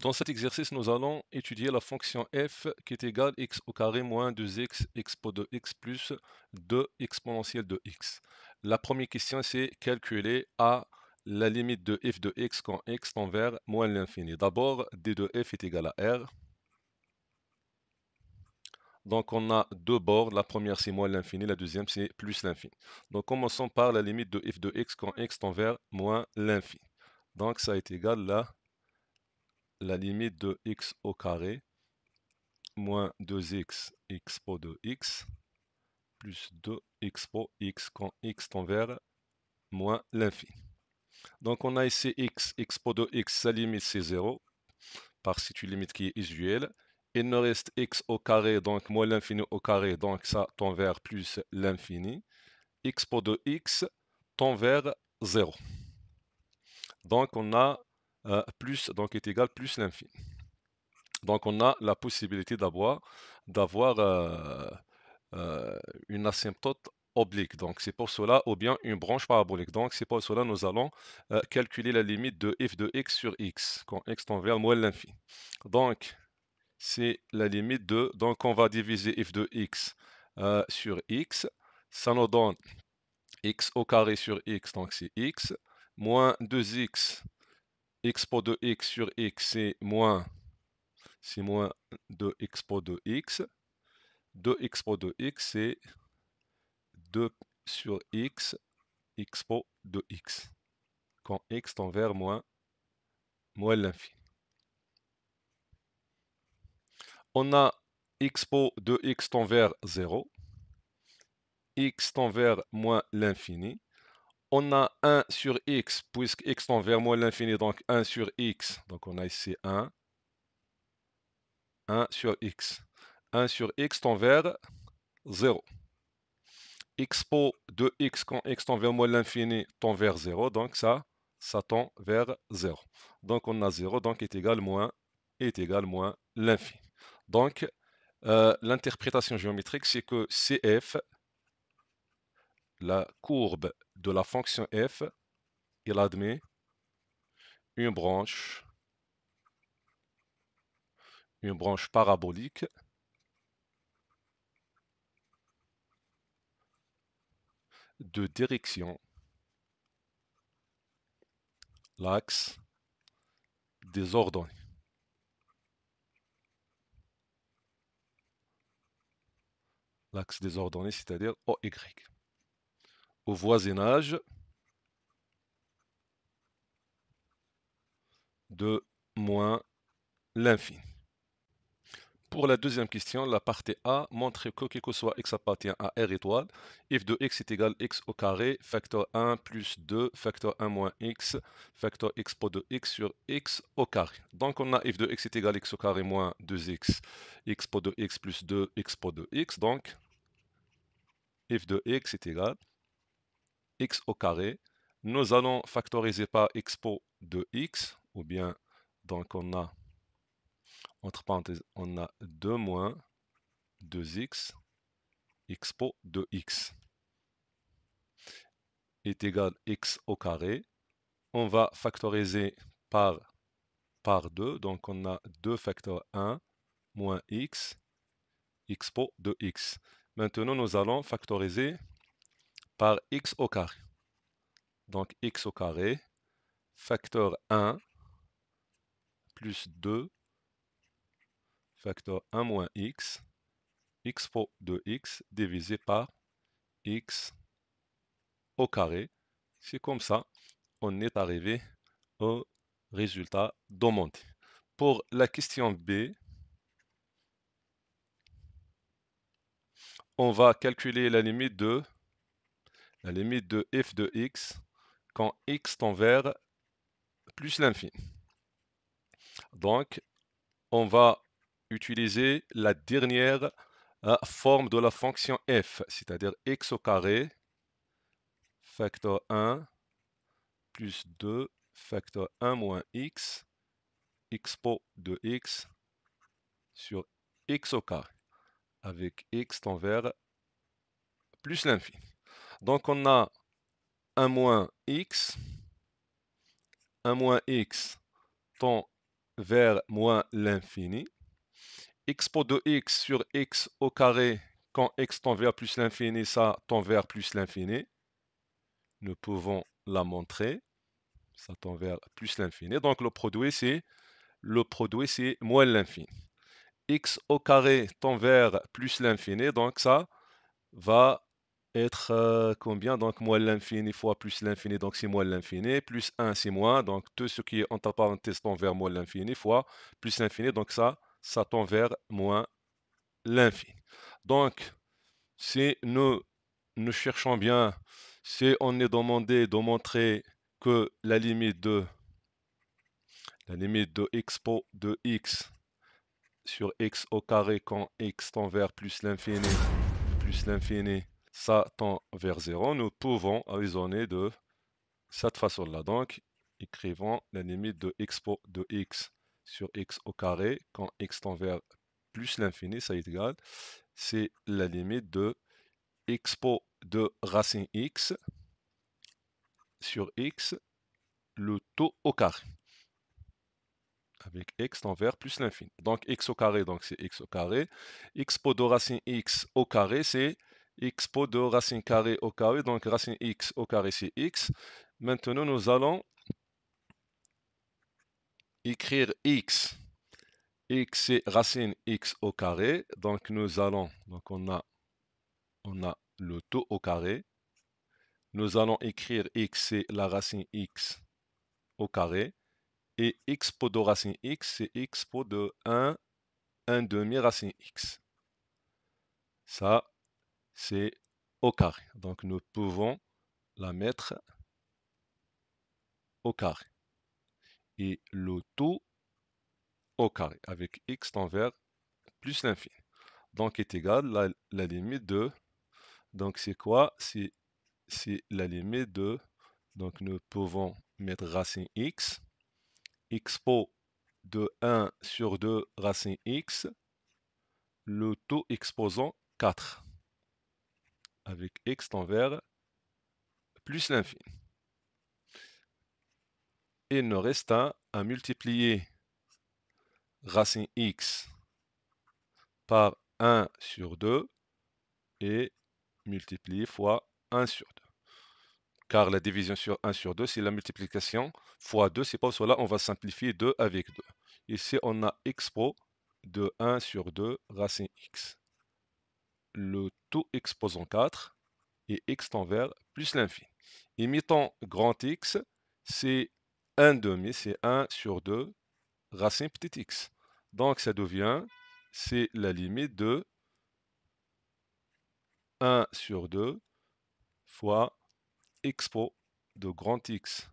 Dans cet exercice, nous allons étudier la fonction f qui est égale x au carré moins 2x expo de x plus 2 exponentielle de x. La première question, c'est calculer a la limite de f de x quand x tend vers moins l'infini. D'abord, d de f est égal à r. Donc on a deux bords, la première c'est moins l'infini, la deuxième c'est plus l'infini. Donc commençons par la limite de f de x quand x tend vers moins l'infini. Donc ça est égal à la limite de x au carré moins 2x expo de x plus 2 expo x quand x tend vers moins l'infini. Donc on a ici x expo de x, sa limite c'est 0, parce que c'est une limite qui est usuelle. Il nous reste x au carré, donc moins l'infini au carré, donc ça tend vers plus l'infini. Expo de x tend vers 0. Donc on a plus, donc est égal plus l'infini. Donc on a la possibilité d'avoir une asymptote oblique. Donc c'est pour cela, ou bien une branche parabolique. Donc c'est pour cela nous allons calculer la limite de f de x sur x, quand x tend vers moins l'infini. Donc c'est la limite de, donc on va diviser f de x sur x, ça nous donne x au carré sur x, donc c'est x, moins 2x expo de x sur x, c'est moins 2 expo de x, 2 expo de x, c'est 2 sur x, expo de x, quand x tend vers moins l'infini. On a expo de x tend vers 0, x tend vers moins l'infini. On a 1 sur x, puisque x tend vers moins l'infini, donc 1 sur x, donc on a ici 1 sur x. 1 sur x tend vers 0. Expo de x quand x tend vers moins l'infini tend vers 0, donc ça tend vers 0. Donc on a 0, donc est égal moins l'infini. Donc l'interprétation géométrique, c'est que CF, la courbe de la fonction f, il admet une branche parabolique de direction, l'axe des ordonnées. L'axe des ordonnées, c'est-à-dire OY. Au voisinage de moins l'infini. Pour la deuxième question, la partie A montre que quel que soit x appartient à R étoile, f de x est égal à x au carré, facteur 1 plus 2, facteur 1 moins x, facteur expo de x sur x au carré. Donc on a f de x est égal à x au carré moins 2x, expo de x plus 2, expo de x. Donc f de x est égal à x au carré. Nous allons factoriser par expo de x, ou bien, donc on a, entre parenthèses, on a 2 moins 2x, expo de x est égal à x au carré. On va factoriser par 2, donc on a 2 facteur 1 moins x, expo de x. Maintenant, nous allons factoriser par x au carré. Donc x au carré, facteur 1 plus 2, facteur 1 moins x, expo de x divisé par x au carré. C'est comme ça, on est arrivé au résultat demandé. Pour la question B, on va calculer la limite de f de x quand x tend vers plus l'infini. Donc, on va utiliser la dernière forme de la fonction f, c'est-à-dire x au carré, facteur 1, plus 2, facteur 1 moins x, expo de x sur x au carré, avec x tend vers plus l'infini. Donc on a 1 moins x tend vers moins l'infini. Expo de x sur x au carré, quand x tend vers plus l'infini, ça tend vers plus l'infini. Nous pouvons la montrer. Ça tend vers plus l'infini. Donc le produit, c'est moins l'infini. X au carré tend vers plus l'infini, donc ça va être combien? Donc moins l'infini fois plus l'infini, donc c'est moins l'infini, plus 1 c'est moins, donc tout ce qui est entre parenthèses tend vers moins l'infini fois plus l'infini, donc ça tend vers moins l'infini. Donc si nous cherchons bien, si on est demandé de montrer que la limite de expo de x sur x au carré quand x tend vers plus l'infini, ça tend vers 0, nous pouvons raisonner de cette façon-là. Donc, écrivons la limite de expo de x sur x au carré quand x tend vers plus l'infini, ça est égal. C'est la limite de expo de racine x sur x, le tout au carré, avec x tend vers plus l'infini. Donc x au carré, donc c'est x au carré. Expo de racine x au carré, c'est expo de racine carrée au carré. Donc racine x au carré, c'est x. Maintenant, nous allons écrire x. X, c'est racine x au carré. Donc on a le tout au carré. Nous allons écrire x, c'est la racine x au carré. Et expo de racine x, c'est expo de 1 demi racine x. Ça, c'est au carré. Donc nous pouvons la mettre au carré. Et le tout au carré, avec x tend vers plus l'infini. Donc est égal la limite de, donc c'est quoi? C'est la limite de, donc nous pouvons mettre racine x, expo de 1 sur 2 racine x, le tout exposant 4, avec x tend vers plus l'infini. Et il nous reste à multiplier racine x par 1 sur 2 et multiplier fois 1 sur 2. Car la division sur 1 sur 2, c'est la multiplication fois 2. C'est pour cela on va simplifier 2 avec 2. Ici, on a expo de 1 sur 2 racine x. Le tout exposant 4 et x tend vers plus l'infini. Imitant grand X, c'est 1 demi, c'est 1 sur 2 racine petit x. Donc ça devient, c'est la limite de 1 sur 2 fois expo de grand X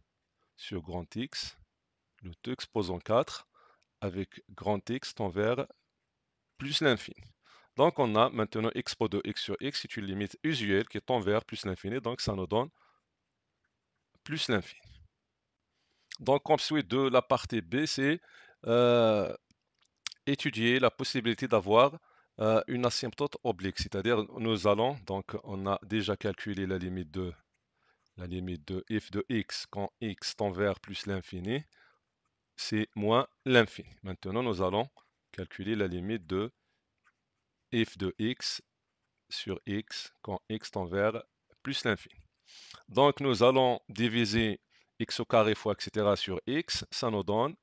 sur grand X, le tout exposant 4, avec grand X tend vers plus l'infini. Donc on a maintenant expo de x sur x, c'est une limite usuelle qui tend vers plus l'infini, donc ça nous donne plus l'infini. Donc ensuite de la partie B, c'est étudier la possibilité d'avoir une asymptote oblique, c'est-à-dire nous allons, donc on a déjà calculé la limite de f de x quand x tend vers plus l'infini, c'est moins l'infini. Maintenant, nous allons calculer la limite de f de x sur x quand x tend vers plus l'infini. Donc, nous allons diviser x au carré fois etc. sur x, ça nous donne,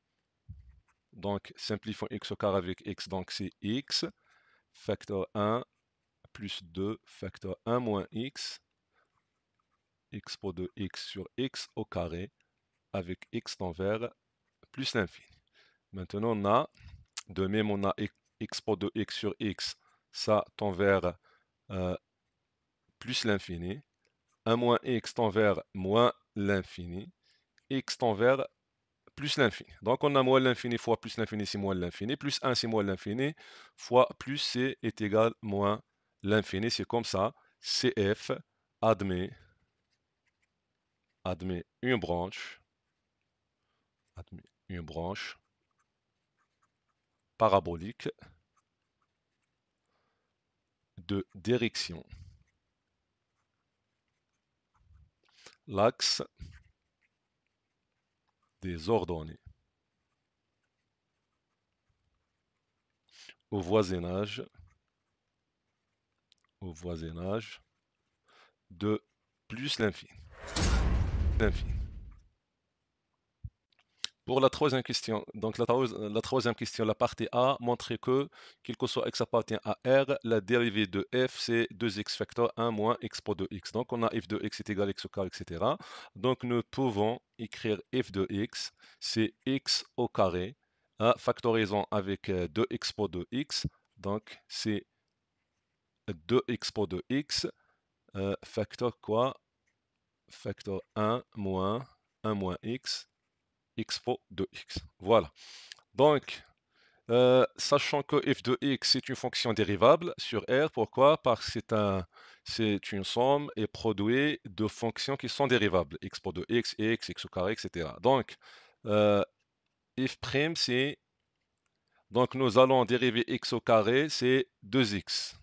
donc simplifions x au carré avec x, donc c'est x, facteur 1 plus 2, facteur 1 moins x, expo de x sur x au carré, avec x tend vers plus l'infini. Maintenant, on a, de même, on a expo de x sur x, ça tend vers plus l'infini. 1 moins x tend vers moins l'infini. X tend vers plus l'infini. Donc, on a moins l'infini fois plus l'infini, c'est moins l'infini. Plus 1, c'est moins l'infini. Fois plus c est égal moins l'infini. C'est comme ça. CF admet une branche, parabolique de direction. L'axe des ordonnées au voisinage de plus l'infini. Pour la troisième question, donc la troisième question, la partie A, montrer que, quel que soit x appartient à R, la dérivée de f, c'est 2x facteur 1 moins x pro de x. Donc on a f de x est égal à x au carré, etc. Donc nous pouvons écrire f de x, c'est x au carré, factorisant avec 2x pro de x. Donc c'est 2x pro de x, facteur quoi? Facteur 1 moins x pro de x. Voilà. Donc, sachant que f de x est une fonction dérivable sur R, pourquoi? Parce que c'est une somme et produit de fonctions qui sont dérivables, x pro de x, x au carré, etc. Donc, f', c'est, donc nous allons dériver x au carré, c'est 2x.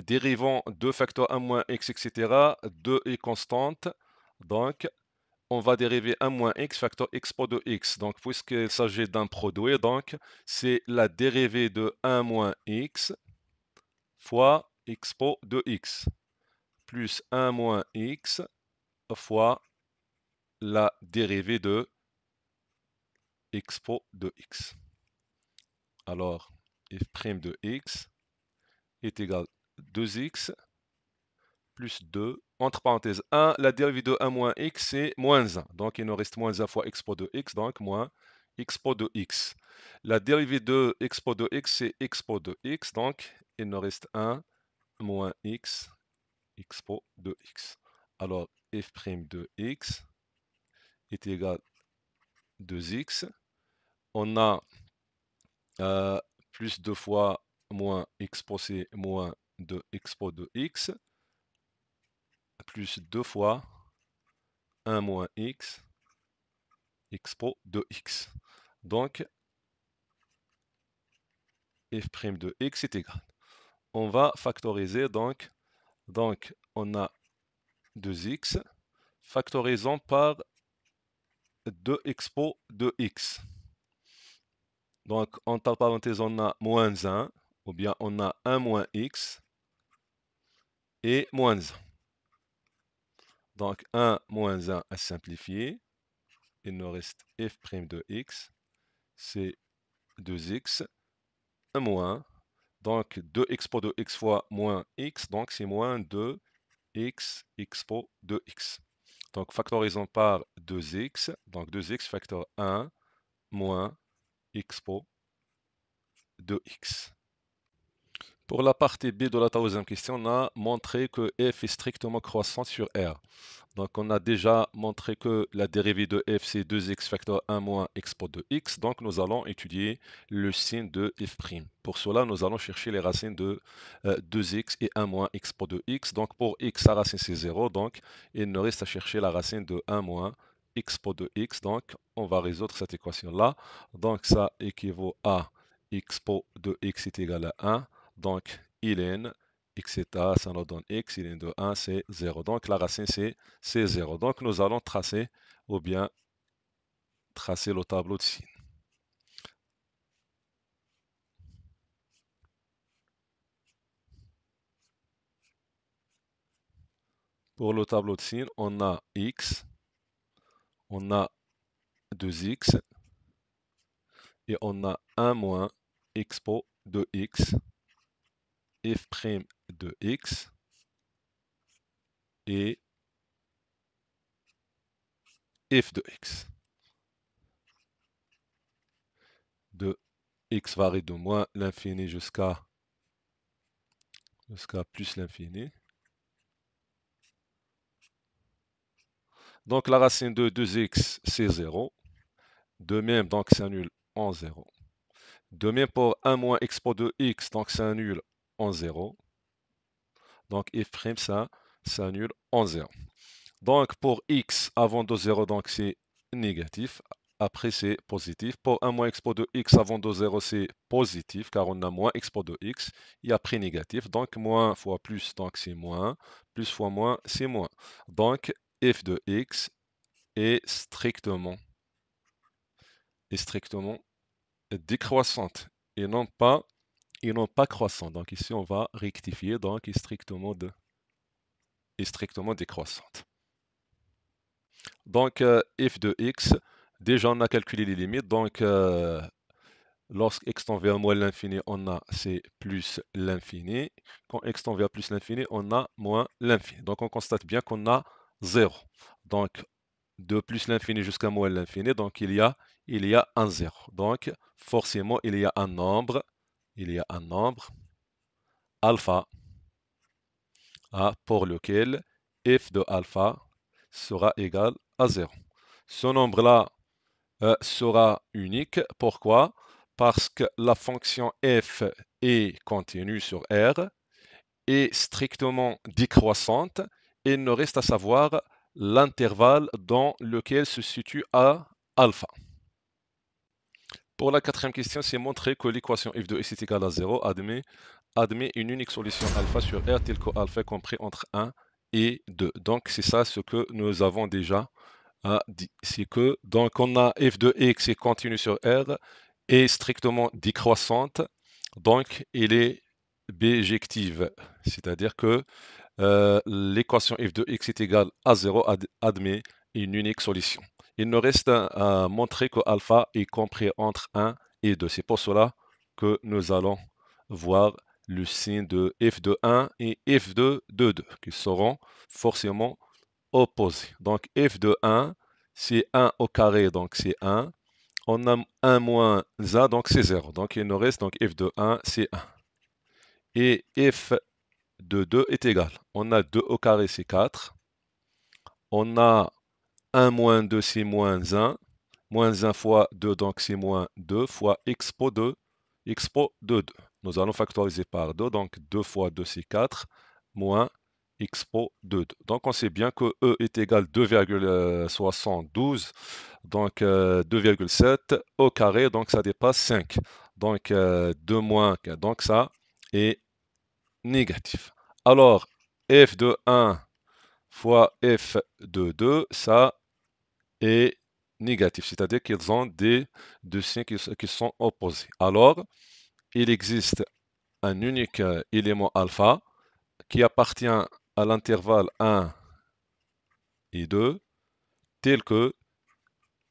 Dérivant 2 facteur 1 moins x, etc. 2 est constante, donc on va dériver 1 moins x facteur x pro de x. Donc, puisqu'il s'agit d'un produit, donc c'est la dérivée de 1 moins x fois x pro de x plus 1 moins x fois la dérivée de x pro de x. Alors, f' de x est égal à 2x plus 2, entre parenthèses 1, la dérivée de 1 moins x, c'est moins 1. Donc, il nous reste moins 1 fois x pro de x, donc moins x pro de x. La dérivée de x pro de x, c'est x pro de x, donc il nous reste 1 moins x pro de x. Alors, f' de x est égal à 2x. On a plus 2 fois moins x pro, c'est moins 2x pro de x, plus 2 fois 1 moins x pro de x. Donc, f' de x est égal. On va factoriser, donc on a 2x, factorisant par 2x pro de x. Donc, entre parenthèses, on a moins 1, ou bien on a 1 moins x et moins 1. Donc, 1 moins 1 à simplifier. Il nous reste f' de x, c'est 2x, 1 moins. Donc, 2x pro de x fois moins x, donc c'est moins 2x pro de x. Donc, factorisons par 2x, donc 2x facteur 1 moins x pro de x. Pour la partie B de la troisième question, on a montré que f est strictement croissant sur R. Donc on a déjà montré que la dérivée de f c'est 2x facteur 1 moins x pro de x. Donc nous allons étudier le signe de f'. Pour cela, nous allons chercher les racines de 2x et 1 moins x pro de x. Donc pour x, sa racine c'est 0. Donc il nous reste à chercher la racine de 1 moins x pro de x. Donc on va résoudre cette équation-là. Donc ça équivaut à x pro de x est égal à 1. Donc ln etc. Ça nous donne x, ln de 1, c'est 0. Donc la racine, c'est 0. Donc nous allons tracer, ou bien tracer le tableau de signes. Pour le tableau de signes, on a x, on a 2x, et on a 1 moins x pro de x, f' de x, et f de x. De x varie de moins l'infini jusqu'à plus l'infini. Donc la racine de 2x, c'est 0. De même, donc c'est annule en 0. De même pour 1 moins x pro de x, donc ça annule en 0. Donc f', ça s'annule en 0. Donc pour x avant de 0, donc c'est négatif. Après c'est positif. Pour 1 moins x pro de x avant de 0, c'est positif car on a moins x pro de x. Et après négatif. Donc moins fois plus, donc c'est moins. Plus fois moins, c'est moins. Donc f de x est strictement décroissante. et non pas croissant. Donc ici, on va rectifier, donc est strictement décroissante. Donc f de x, déjà on a calculé les limites, donc lorsque x tend vers moins l'infini, on a c'est plus l'infini. Quand x tend vers plus l'infini, on a moins l'infini. Donc on constate bien qu'on a 0. Donc de plus l'infini jusqu'à moins l'infini, donc il y a un 0. Donc forcément il y a un nombre alpha pour lequel f de alpha sera égal à 0. Ce nombre-là sera unique. Pourquoi? Parce que la fonction f est continue sur R, est strictement décroissante, et il ne reste à savoir l'intervalle dans lequel se situe alpha. Pour la quatrième question, c'est montrer que l'équation f de x est égale à 0 admet une unique solution alpha sur R telle que alpha est compris entre 1 et 2. Donc c'est ça ce que nous avons déjà dit. C'est que donc on a f de x est continue sur R, est strictement décroissante, donc il est bijective, c'est-à-dire que l'équation f de x est égale à 0 admet une unique solution. Il nous reste à montrer que alpha est compris entre 1 et 2. C'est pour cela que nous allons voir le signe de f de 1 et f de 2 qui seront forcément opposés. Donc f de 1, c'est 1 au carré, donc c'est 1. On a 1 moins 1, donc c'est 0. Donc il nous reste donc f de 1, c'est 1. Et f de 2 est égal. On a 2 au carré, c'est 4. On a 1 moins 2, c'est moins 1. Moins 1 fois 2, donc c'est moins 2 fois expo de 2. Nous allons factoriser par 2, donc 2 fois 2, c'est 4, moins expo de 2. Donc on sait bien que E est égal à 2,72, donc 2,7 au carré, donc ça dépasse 5. Donc 2 moins, donc ça est négatif. Alors, f de 1 fois f de 2, ça est négatif, c'est-à-dire qu'ils ont deux signes qui sont opposés. Alors, il existe un unique élément alpha qui appartient à l'intervalle 1 et 2, tel que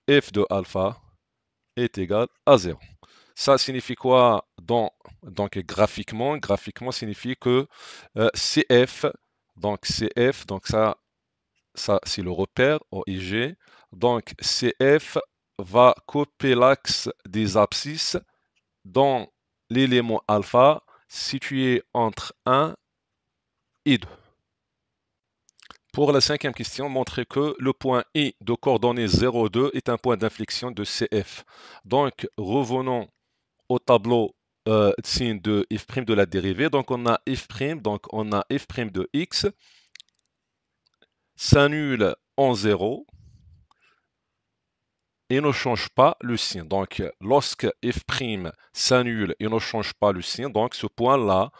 f de alpha est égal à 0. Ça signifie quoi donc graphiquement? Graphiquement signifie que CF, donc ça c'est le repère OIG. Donc CF va couper l'axe des abscisses dans l'élément alpha situé entre 1 et 2. Pour la cinquième question, montrer que le point I de coordonnées 0, 2 est un point d'inflexion de CF. Donc revenons au tableau signe de f' de la dérivée. Donc on a f', donc on a f' de x s'annule en 0 et ne change pas le signe. Donc lorsque f' s'annule et ne change pas le signe, donc ce point-là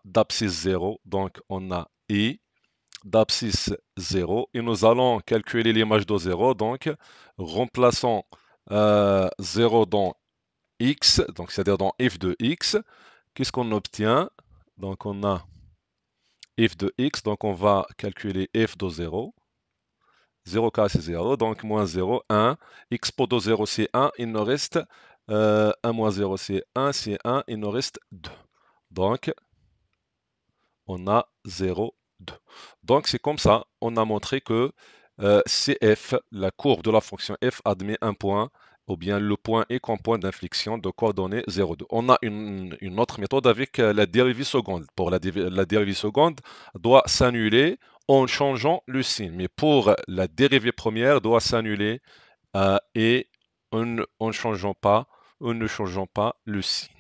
d'abscisse 0, donc on a I d'abscisse 0 et nous allons calculer l'image de 0. Donc remplaçons 0 dans x, donc c'est-à-dire dans f de x, qu'est-ce qu'on obtient? Donc on a f de x, donc on va calculer f de 0. 0 k c'est 0, donc moins 0, 1. Expo de 0 c'est 1, il nous reste 1 moins 0 c'est 1, il nous reste 2. Donc on a 0, 2. Donc c'est comme ça, on a montré que CF, la courbe de la fonction f admet un point, ou bien le point est comme point d'inflexion de coordonnées 0, 2. On a une autre méthode avec la dérivée seconde. Pour la dérivée seconde, doit s'annuler en changeant le signe. Mais pour la dérivée première, doit s'annuler et en ne changeant pas le signe.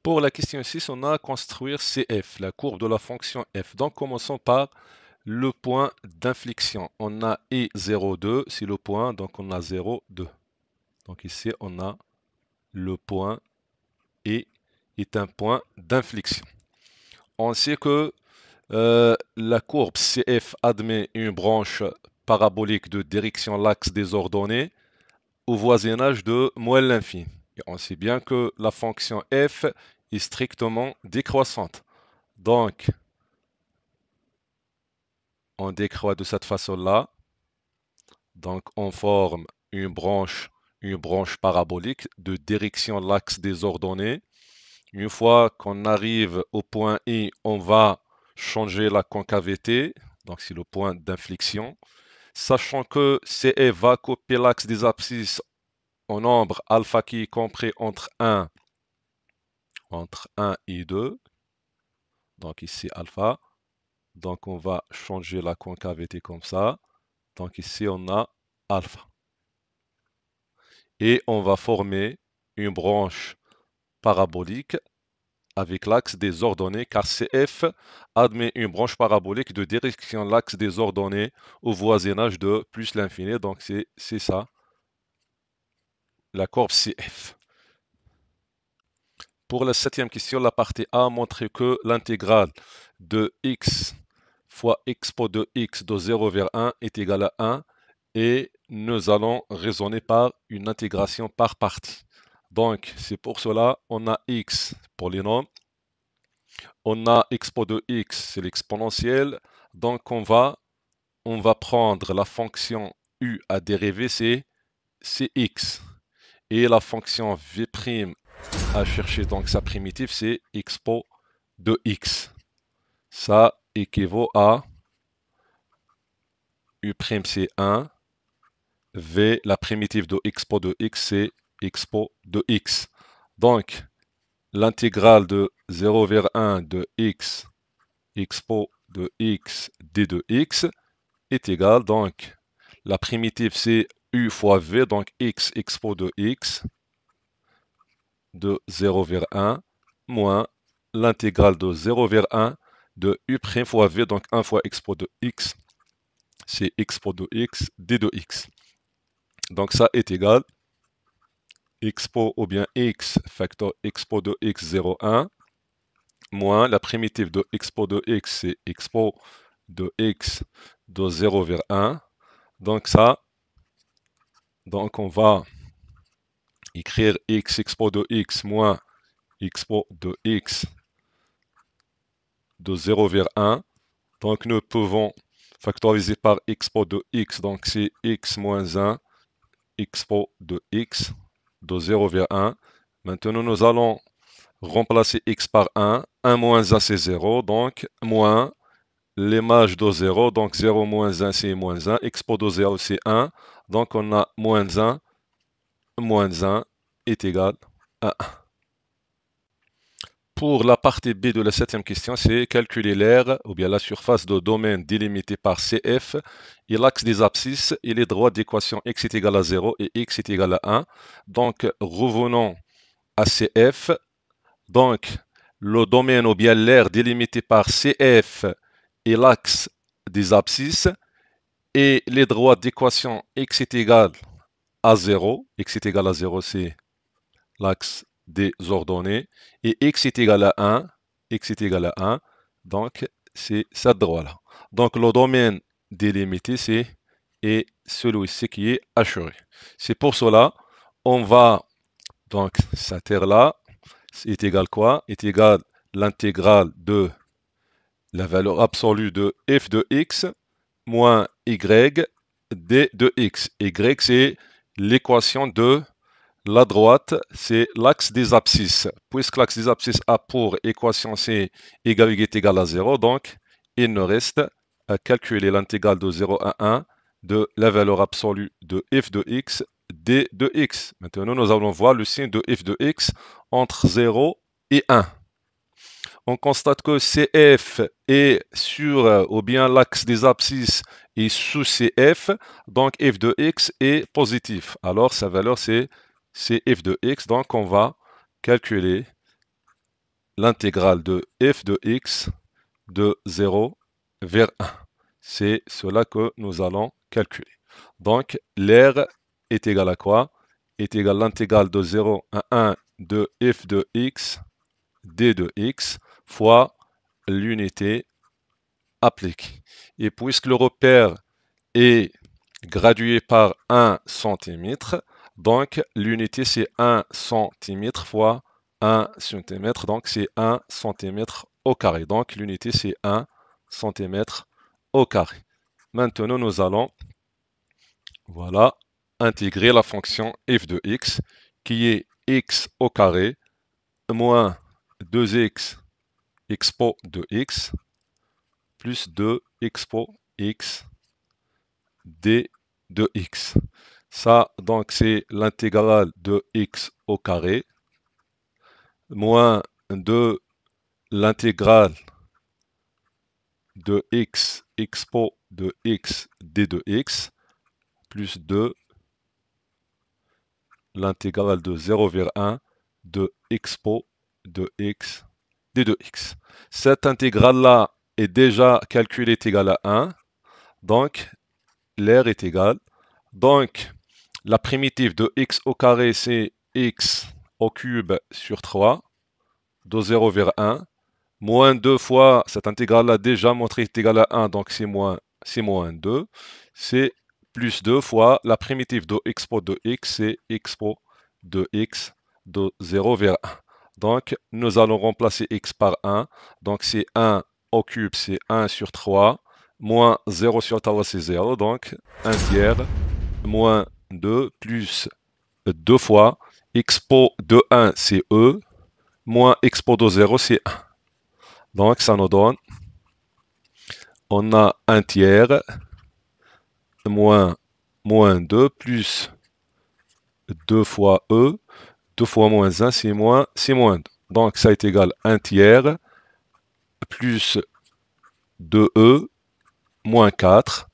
Pour la question 6, on a à construire CF, la courbe de la fonction f. Donc commençons par le point d'inflexion. On a I02, c'est le point, donc on a 0, 2. Donc ici, on a le point I est un point d'inflexion. On sait que la courbe CF admet une branche parabolique de direction l'axe des ordonnées au voisinage de moins l'infini. Et on sait bien que la fonction f est strictement décroissante. Donc, on décroît de cette façon-là. Donc, on forme une branche parabolique de direction l'axe des ordonnées. Une fois qu'on arrive au point I, on va changer la concavité. Donc, c'est le point d'inflexion. Sachant que CF va couper l'axe des abscisses en nombre alpha qui est compris entre 1 et 2. Donc, ici alpha. Donc, on va changer la concavité comme ça. Donc, ici, on a alpha. Et on va former une branche parabolique avec l'axe des ordonnées, car CF admet une branche parabolique de direction l'axe des ordonnées au voisinage de plus l'infini. Donc, c'est ça, la courbe CF. Pour la septième question, la partie A montre que l'intégrale de x fois expo de x de 0 vers 1 est égale à 1 et nous allons raisonner par une intégration par partie. Donc, c'est pour cela on a x pour les nombres, on a expo de x, c'est l'exponentielle, donc on va prendre la fonction u à dériver, c'est x, et la fonction v' à chercher donc sa primitive, c'est expo de x. Ça équivaut à u' c'est 1, v, la primitive de expo de x, c'est expo de x. Donc, l'intégrale de 0 vers 1 de x, expo de x, d de x, est égale, donc, la primitive c'est u fois v, donc x expo de x, de 0 vers 1, moins l'intégrale de 0 vers 1 de u' fois v, donc 1 fois expo de x, c'est expo de x, d de x. Donc ça est égal expo ou bien x facteur expo de x 0, 1, moins la primitive de expo de x, c'est expo de x de 0 vers 1. Donc ça, donc on va écrire x expo de x moins expo de x de 0 vers 1. Donc nous pouvons factoriser par expo de x, donc c'est x moins 1 expo de x de 0 vers 1. Maintenant nous allons remplacer x par 1. 1 moins 1 c'est 0, donc moins l'image de 0, donc 0 moins 1 c'est moins 1, expo de 0 c'est 1, donc on a moins 1 est égal à 1. Pour la partie B de la septième question, c'est calculer l'aire ou bien la surface de domaine délimitée par CF et l'axe des abscisses et les droits d'équation x est égal à 0 et x est égal à 1. Donc revenons à CF. Donc le domaine ou bien l'aire délimitée par CF et l'axe des abscisses et les droits d'équation x est égal à 0. X est égal à 0, c'est l'axe des ordonnées, et x est égal à 1, x est égal à 1, donc c'est ce droit-là. Donc le domaine délimité, c'est et celui-ci qui est assuré. C'est pour cela, on va, donc cette terre-là, est égal quoi? Est égal l'intégrale de la valeur absolue de f de x moins y d de x. Y, c'est l'équation de la droite, c'est l'axe des abscisses. Puisque l'axe des abscisses a pour équation c'est égal y est égal à 0, donc il nous reste à calculer l'intégrale de 0 à 1 de la valeur absolue de f de x, d de x. Maintenant, nous allons voir le signe de f de x entre 0 et 1. On constate que CF est sur, ou bien l'axe des abscisses est sous CF, donc f de x est positif. Alors sa valeur c'est f de x, donc on va calculer l'intégrale de f de x de 0 vers 1. C'est cela que nous allons calculer. Donc l'aire est égal à quoi? Est égal à l'intégrale de 0 à 1 de f de x d de x fois l'unité appliquée. Et puisque le repère est gradué par 1 cm, Donc, l'unité, c'est 1 centimètre fois 1 centimètre. Donc, c'est 1 centimètre au carré. Donc, l'unité, c'est 1 centimètre au carré. Maintenant, nous allons, voilà, intégrer la fonction f de x, qui est x au carré moins 2x expo de x plus 2 expo x d de x. Ça, donc, c'est l'intégrale de x au carré moins de l'intégrale de x expo de x d de x plus 2 l'intégrale de 0 vers 1 de expo de x d de x. Cette intégrale-là est déjà calculée est égale à 1, donc l'air est égal. Donc, la primitive de x au carré, c'est x au cube sur 3, de 0 vers 1, moins 2 fois, cette intégrale-là déjà montrée est égale à 1, donc c'est moins 2, c'est plus 2 fois la primitive de expo de x, c'est expo de x de 0 vers 1. Donc, nous allons remplacer x par 1, donc c'est 1 au cube, c'est 1 sur 3, moins 0 sur 3, c'est 0, donc 1 tiers, moins 2 plus 2 fois expo de 1 c'est e, moins expo de 0 c'est 1. Donc ça nous donne, on a 1 tiers, moins 2 plus 2 fois e, 2 fois moins 1 c'est moins 2. Donc ça est égal à 1 tiers plus 2e moins 4.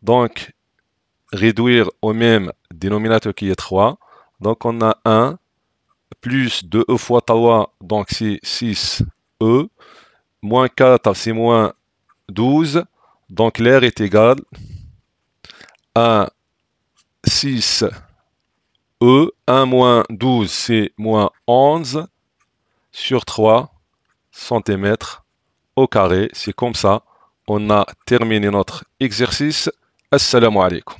Donc réduire au même dénominateur qui est 3. Donc on a 1 plus 2e fois 3, donc c'est 6e, moins 4 c'est moins 12, donc l'air est égal à 6e, 1 moins 12 c'est moins 11 sur 3 cm au carré. C'est comme ça, on a terminé notre exercice. Assalamu alaikum.